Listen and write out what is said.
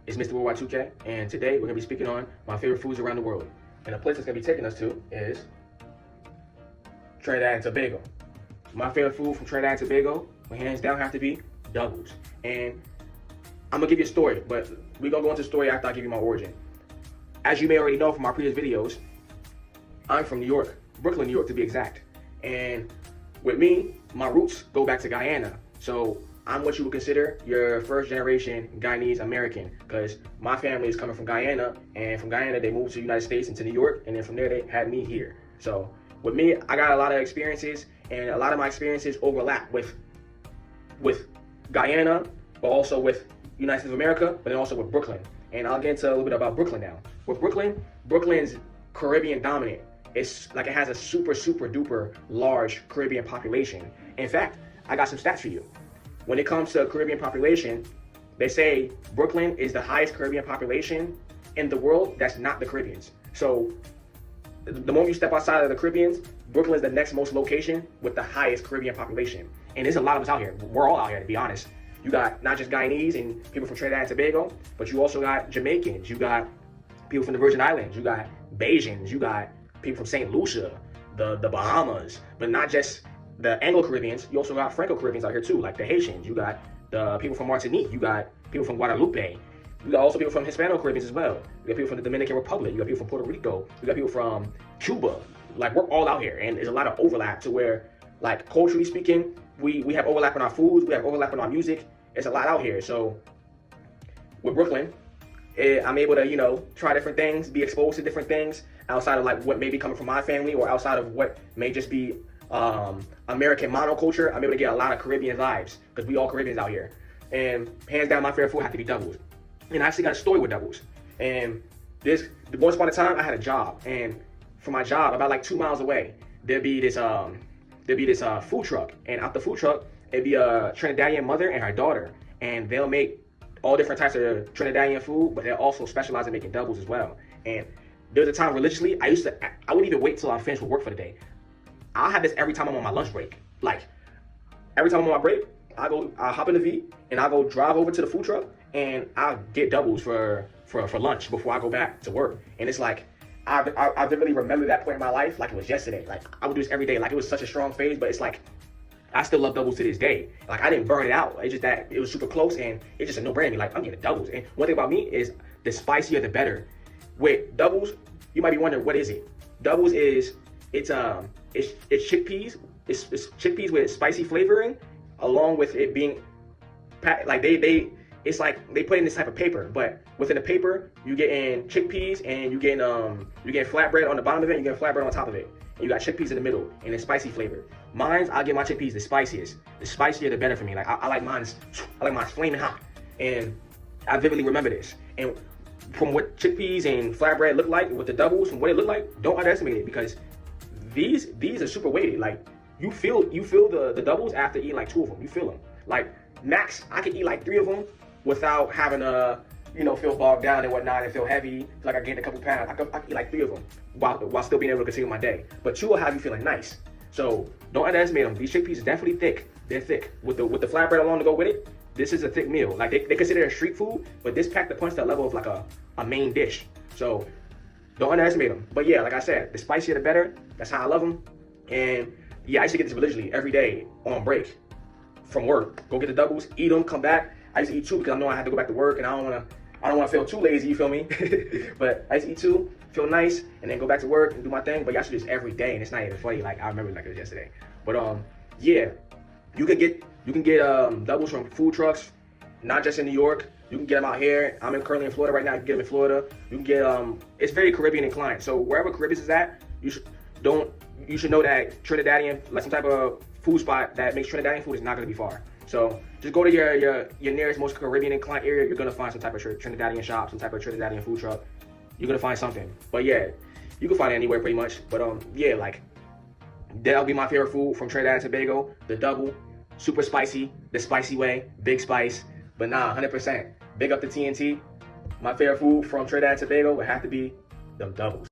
It's Mr. Worldwide 2K, and today we're going to be speaking on my favorite foods around the world. And the place that's going to be taking us to is Trinidad and Tobago. My favorite food from Trinidad and Tobago, hands down, have to be doubles. And I'm going to give you a story, but we're going to go into the story after I give you my origin. As you may already know from my previous videos, I'm from New York, Brooklyn, New York to be exact. And with me, my roots go back to Guyana. So I'm what you would consider your first generation Guyanese American, because my family is coming from Guyana, and from Guyana they moved to the United States and to New York, and then from there they had me here. So with me, I got a lot of experiences, and a lot of my experiences overlap with Guyana, but also with United States of America, but then also with Brooklyn. And I'll get into a little bit about Brooklyn now. With Brooklyn, Brooklyn's Caribbean dominant. It's like it has a super duper large Caribbean population. In fact, I got some stats for you. When it comes to Caribbean population, they say Brooklyn is the highest Caribbean population in the world that's not the Caribbeans. So the moment you step outside of the Caribbeans, Brooklyn is the next most location with the highest Caribbean population. And there's a lot of us out here. We're all out here, to be honest. You got not just Guyanese and people from Trinidad and Tobago, but you also got Jamaicans. You got people from the Virgin Islands. You got Bajans. You got people from St. Lucia, the Bahamas, but not just the Anglo-Caribbeans. You also got Franco-Caribbeans out here too, like the Haitians. You got the people from Martinique. You got people from Guadalupe. You got also people from Hispano-Caribbeans as well. You got people from the Dominican Republic. You got people from Puerto Rico. You got people from Cuba. Like, we're all out here, and there's a lot of overlap to where, like, culturally speaking, we have overlap in our foods, we have overlap in our music. It's a lot out here. So with Brooklyn, I'm able to, you know, try different things, be exposed to different things outside of like what may be coming from my family, or outside of what may just be American monoculture. I'm able to get a lot of Caribbean vibes, because we all Caribbeans out here. And hands down, my favorite food had to be doubles. And I actually got a story with doubles. And once upon a time, I had a job, and for my job, about like 2 miles away, there'd be this food truck, and out the food truck, it'd be a Trinidadian mother and her daughter, and they'll make all different types of Trinidadian food, but they'll also specialize in making doubles as well. And there was a time religiously, I wouldn't even wait till I'm finished with work for the day. I'll have this every time I'm on my lunch break. Like, every time I'm on my break, I'll hop in the V, and I'll go drive over to the food truck, and I'll get doubles for lunch before I go back to work. And it's like, I vividly remember that point in my life like it was yesterday. Like, I would do this every day. Like, it was such a strong phase, but it's like, I still love doubles to this day. Like, I didn't burn it out. It's just that it was super close, and it's just a no-brainer. Like, I'm getting doubles. And one thing about me is the spicier the better. With doubles, you might be wondering, what is it? Doubles is it's chickpeas. It's chickpeas with spicy flavoring, along with it being packed. Like, it's like they put in this type of paper, but within the paper you get in chickpeas, and you get flatbread on the bottom of it, and you get flatbread on top of it. And you got chickpeas in the middle, and it's spicy flavor. I'll get my chickpeas the spiciest. The spicier, the better for me. Like, I like mine flaming hot. And I vividly remember this. And from what chickpeas and flatbread look like, with the doubles, from what it looked like, don't underestimate it, because these are super weighted. Like, you feel the doubles after eating like 2 of them. You feel them. Like, max, I could eat like 3 of them without having to, you know, feel bogged down and whatnot, and feel heavy, feel like I gained a couple pounds. I could eat like 3 of them while still being able to continue my day. But 2 will have you feeling nice. So don't underestimate them. These chickpeas are definitely thick. They're thick. With the flatbread along to go with it, this is a thick meal. Like, they consider it a street food, but this packed the punch that level of like a main dish. So don't underestimate them. But yeah, like I said, the spicier the better. That's how I love them. And yeah, I used to get this religiously every day on break from work. Go get the doubles, eat them, come back. I used to eat 2 because I know I had to go back to work, and I don't want to feel too lazy, you feel me? But I used to eat 2, feel nice, and then go back to work and do my thing. But y'all should do this every day, and it's not even funny. Like, I remember like it was yesterday. But yeah, you can get doubles from food trucks, not just in New York. You can get them out here. I'm currently in Florida right now. You can get them in Florida. You can get it's very Caribbean inclined. So wherever Caribbean is at, you should know that Trinidadian, like some type of food spot that makes Trinidadian food, is not gonna be far. So just go to your nearest, most Caribbean inclined area. You're gonna find some type of Trinidadian shop, some type of Trinidadian food truck. You're gonna find something. But yeah, you can find it anywhere pretty much. But yeah, like, that'll be my favorite food from Trinidad and Tobago. The double, super spicy, the spicy way, big spice. But nah, 100%. Big up to TNT. My favorite food from Trinidad and Tobago would have to be them doubles.